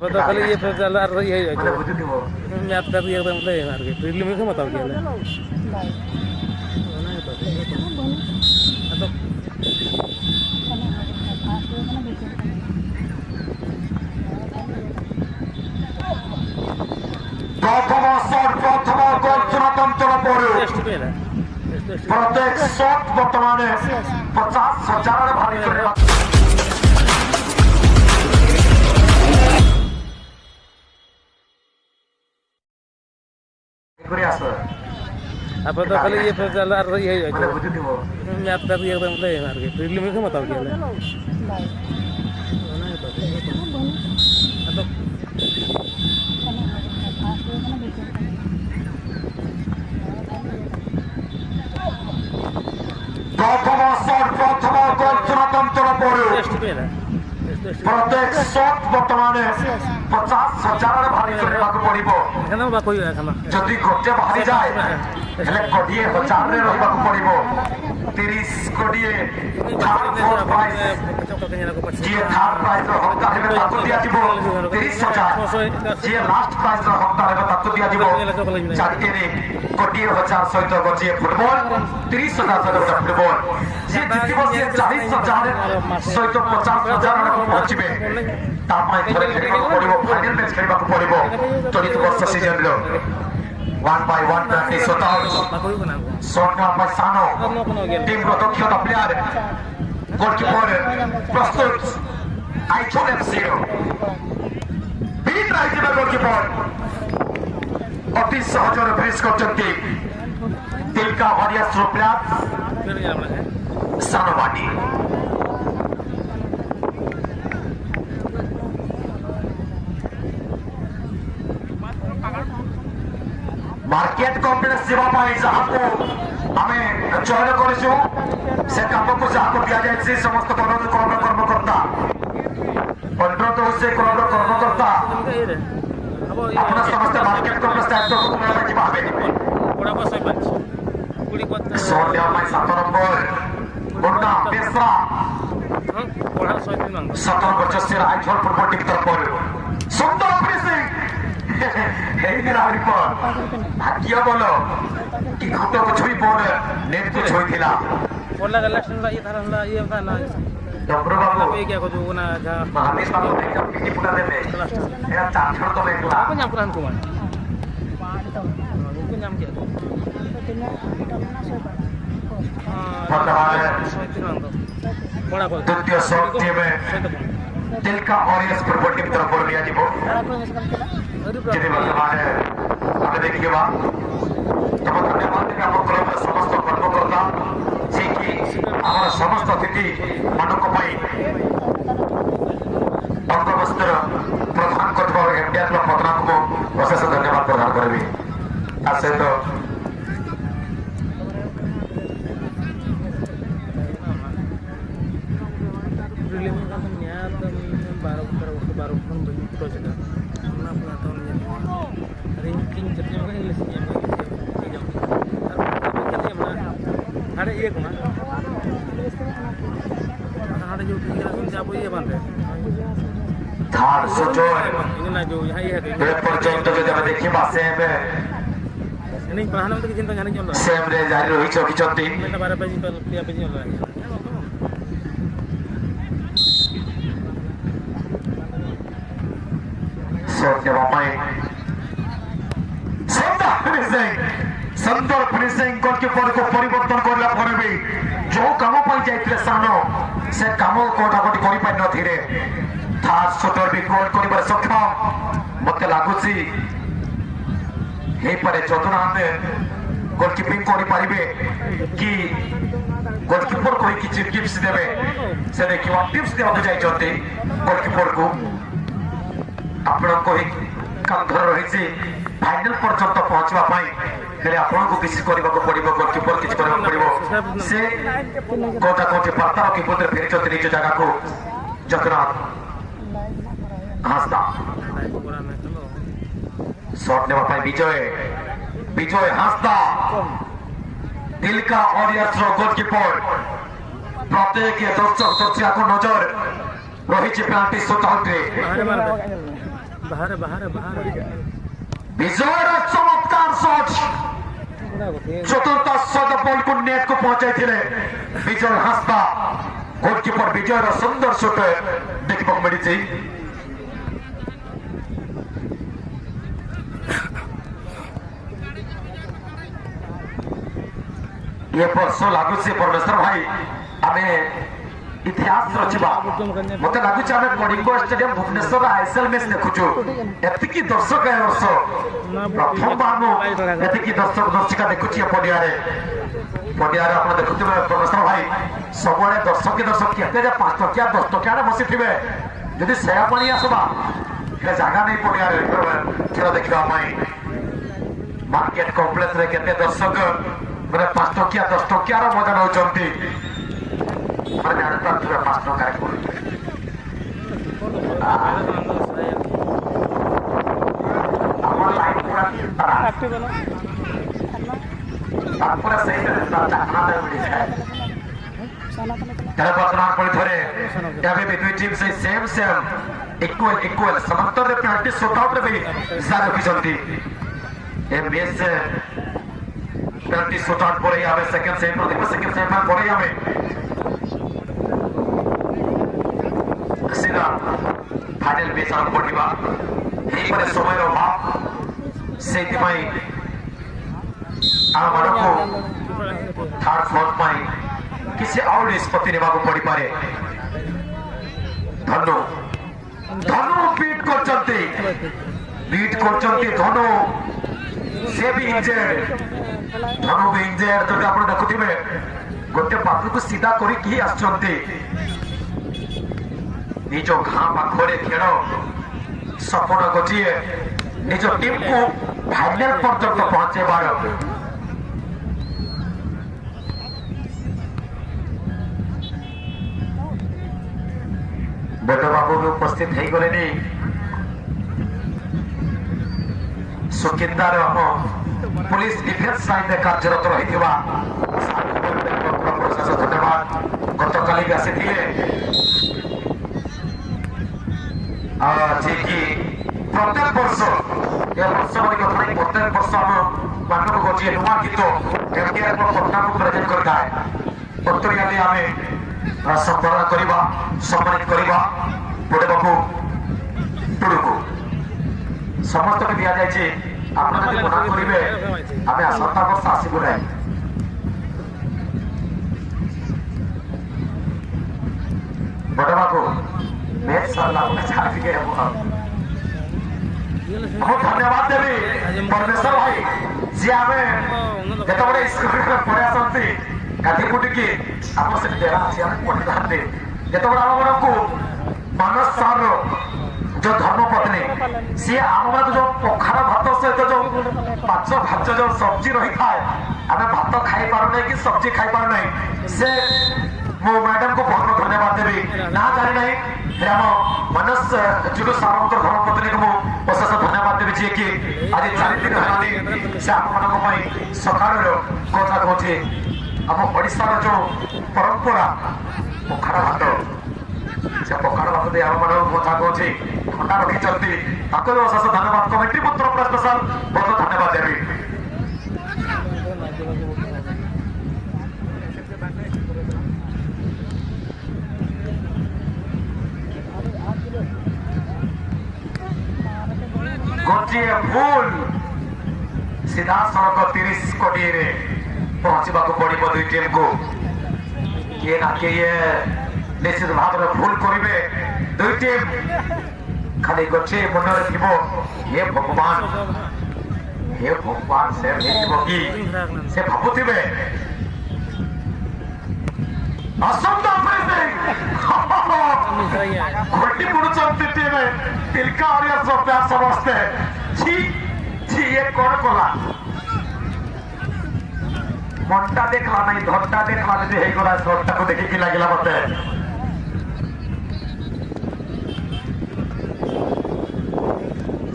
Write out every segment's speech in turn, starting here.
तो खाली ये चल रही है मैथ कर ये एकदम ले मार के प्रीलिम में बताओ क्या है प्रथम शॉट प्रथम गोल चुनातंत्र पड़े प्रत्येक शॉट वर्तमान 50,000 भारी करने अब तो खाली ये चल रही है मैथ कर ये एकदम ले मार के प्रीलिम में बताओ क्या है प्रथम शॉट प्रथम गोल चुनातंत्र पड़े प्रत्येक शॉट वर्तमान 50,000 भारी करने जदि गोटे बाहरी जाए कोड़े 1000 रहा पड़ो 30 कोड़े थार्ड फोर्थ प्राइज जी थार्ड प्राइज हकदार हे 30,000 जी लास्ट प्राइज हकदार हे चारिटे कोड़े 1000 सहित गोटे फुटबॉल 30,000 सहित फुटबॉल जी जीत सी 40,000 सहित 50,000 पहुंचे फाइनल मैच खेल पड़ो चलित वर्ष सीजन 1 by 1 practice शॉट सानो टीम दक्षता प्लेयर गोलकीपर प्रस्तुत आइचोल एफसी बीट रही गोलकीपर अति सहज फिनिश करते तिलका हरियास प्लेयर सानो बाटी मार्केट कॉम्प्लेक्स जावाई जहाँ को आम चयन कर काम को जहाँ को दि जाए समस्त क्लब कर्मकर्ता अनुरोध हो क्लब कर्मकर्ता अपना समस्त मार्केट कॉम्प्लेक्स दायित्व को 7 नंबर मुन्ना बेसरा 17 वर्ष से आइचल फुटबॉल टीम तरफ सुंदर फिनिशिंग भाग्य बोल कि घुट को छुई बॉल नेट को छुई थिला बोला इलेक्शन ला ये था ना डब्रो बाबू पे क्या को ना जा महादेश बाबू एकदम पिटी पुटा देबे एरा चार छोड़ तो बेकला को नाम पुरान कुमार को नाम क्या बड़ा बोल द्वितीय शॉट टीम में तिलका ऑरेंज फुटबॉल टीम तरफ बोल दिया जीवो यदि वर्तमान आगे देखिए तुम धन्यवाद देवी आम क्लब समस्त कर्मकर्ता जी कि आम समस्त अतिथि मानक अंगबस्तर प्रधान कर एमडीआर क्लब पतना को अशेष धन्यवाद प्रदान करी सहित धान सुजोय पर्यंत जो देखा सेम सेम रे जारी रही चौकी सुंदर फिनिशिंग गोलकीपर को परिवर्तन करला पर भी जो काम जाते सानो से काम कोटाकोटी कर थर्ड शॉटर भी गोल कर सक्षम मत लगुच जदुना गोलकीपिंग करें कि गोलकीपर को किसी टिप्स देवे से देखिए टिप्स देवा जाते गोलकीपर को आपण कंधर रही फाइनल पर्यंत पहुंचापी आपको किसी करने को पड़ो गोलकीपर किसी करने पड़ो से कोटा कोटी बार्ता किपर फेरी निज जगह को जगन्नाथ हांसदा शॉट ने विजय विजय हांसदा तिलका ऑरियर्स गोलकीपर प्रत्येक दर्शक दर्शिका को नजर रही पेनाल्टी शूट आउट बाहर विजयर चमत्कार शॉट चतुर्थ शॉट बॉल को नेट को पहुंचाई थिले विजय हास्ता गोलकीपर विजयर सुंदर शॉट देखिबा मिली छी ये वर्ष लागू से परमेश्वर भाई आमे इतिहास रचिबा मते लागु छ आमे Kalinga stadium Bhubaneswar ISL match देखुछु एतिकी दर्शक है वर्ष प्रथम बार एतिकी दर्शक दर्शिका देखुछि पडियारे आपण देखुथिबे परमेश्वर भाई सबळे दर्शक केते जे 5 टकिया 10 टकिया रे बसिथिबे जदि सेया पानी आसबा हे जागा नै पडियारे खेल देखिबा माई मार्केट कॉम्प्लेक्स रे केते दर्शक माने 5 टकिया 10 टकिया रो मजा नउचंती माने जानता तुरे 5 टका रे कोन हमर लाइन पूरा एक्टिव बनो पूरा सही तरह चाकना दे बिडी है तेरे पतना पड़ी थोड़े याबे भी दुई टीम से सेम इक्वल समांतर रे पेनल्टी शॉट आउट रे भी जानो किसंती ए मैच पेनल्टी शॉट आउट पड़े याबे सेकंड सेम पर देखो सेकंड सेम पर पड़े याबे सीधा फाइनल मैच आरंभ पड़िबा एही परे समय रो भाव सेति पई आ मानको थर्ड फ्लोर पई किसी और निष्पत्ति नेबाको पड़ी पारे धनु बीट करचंती धनु से भी इंजर्ड धनु भी इंजर्ड तो आपण देखुथिबे गोटे पात्र को सीधा करी की आछंती निजो घा पाखरे खेल सपन गोटिए निज टीम को फाइनल पर्यंत पहुंचेबार बेटा बाबू भी उपस्थित हो गले सुकिंदार पुलिस डिफेन्स लाइन में कार्यरत रही धन्यवाद गत काली भी आसी प्रत्येक वर्ष ये वर्ष प्रत्येक वर्ष मानव गोटे नुआ गीत पटना को प्रेजेंट करता है उत्तरी आम संबरण करवा सम्मानित करवा बड़े बाबू टुडू को समस्त को दिया जाए आप मना करेंगे आम आसंता वर्ष आसबू ना बड़े बाबू मैच सरला बहुत धन्यवाद देवी परमेश्वर भाई जी आम जो बड़े स्कूल पढ़े आसती गाधी कुटिकी आप डेरा पढ़ी था जो आम को मानस सर जो धर्मपत्नी सी आम जो पखार भात सहित जो पांच भाज जो सब्जी रही था आम भात खाई पार नहीं कि सब्जी खाई पार नहीं से मो मैडम को बहुत बहुत धन्यवाद देवी ना जानी नहीं आम मानस जुलू सामंत धर्मपत्नी को अशेष धन्यवाद देवी जी कि आज 4 दिन है से आम मान सकाल कथा कहते आम ओडिशार जो परंपरा पखार भात से पखार भात दे आम मान कथा कहते ठंडा रखी अशेष धन्यवाद कमेटी पुत्र स्पेशल बहुत धन्यवाद देवी गोटे फुल सीधा सड़क 30 कोटी रे पहुंचवा पड़ो दुई टीम को किए ना किए निश्चित भाव में भूल करेंगे दुई टीम खाली गोटे मन में थी हे भगवान से कि से भावुवे घटी पड़ुंट टीम तिलका प्यार समस्ते ये कौन कला मनटा देखला नहीं धरटा देखला नहीं गला शर्टा को देखिकी लगे मत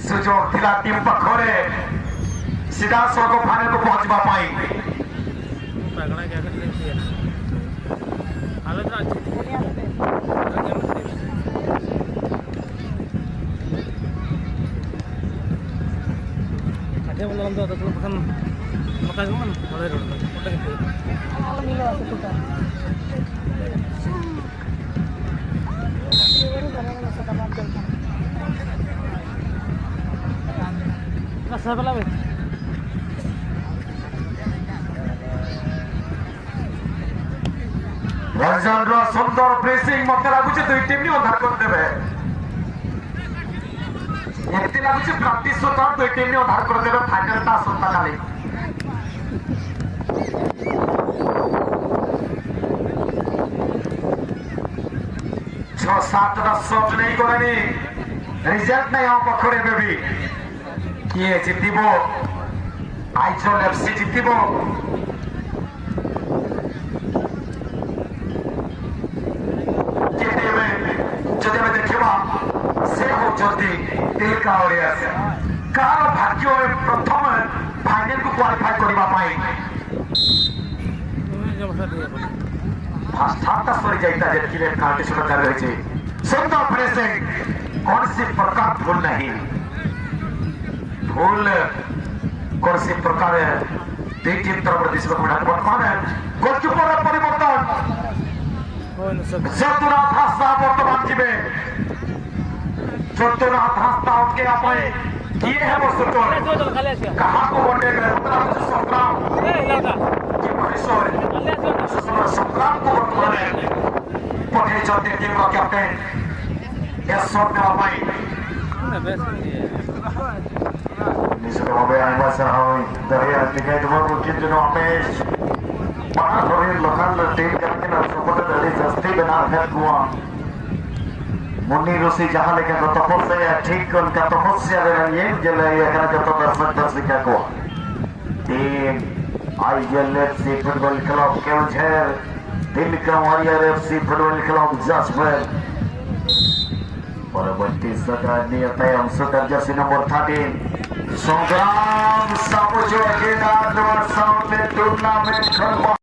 सुजोग थिला टीम पाखरे सीधा सड़क फाइनल को पहुंचवा पाई মাঠে বললাম তো তখন মাথা গেলাম ঘরে রোড ওটা কিন্তু রাস্তা পেলাবে রঞ্জন সুন্দর প্রেসিং মতে লাগুছে দুই টিম নি অধার করে দেবে এতে লাগুছে প্র্যাকটিস তো দুই টিম নি অধার করে দেবে ফাইনালটা আসন্তা কালে 6-7টা শট নেই করেনি রিজাল্ট নাই আমার পক্ষে বেবি কিয়ে জিতিব আইজল এফসি জিতিব যদি আমি দেখিবা সে হচ্ছন্তি তিলকা ওরিয়াস কার ভাগ্য প্রথমে ফাইনাল কু ক্ୱାଲିଫାଇ କରିବା ପାଇଁ ফার্স্ট হাফটা সরি যাইতা যেতকি রেড কার্ড শুরু कर रही सुंदर प्रेसिंग कौन सी प्रकार भूल नहीं भूल कौन सी प्रकार दुई टीम तरफ दिशा मिला वर्तमान गोलकीपर परिवर्तन चतुराथ हास्ता वर्तमान जीवे चतुराथ हास्ता उठके अपने किए हैं वो सुटोर कहाँ को वनडे में संग्राम की परिसर संग्राम को वर्तमान पठे चलते टीम का कैप्टन यह शॉट देवा भाई निश्चित भावे आइबा सहाय दरिया टिकेट वो मुकिन जनो अपेश बड़ा थोड़ी लोकल टीम कैप्टन सपोर्ट दली जस्ती बना है कुआ मुन्नी रुसी जहां लेके तो तपस्या ठीक उनका तपस्या रहेंगे जले ये करना जो तो दर्शक को team ILFC football club Keonjhar Tilka warrior FC football club Jaspur परवर्ती सत्रानियता अंशकर जर्सी नंबर 13 संग्राम सामुजो अगेन आर साउथ टूर्नामेंट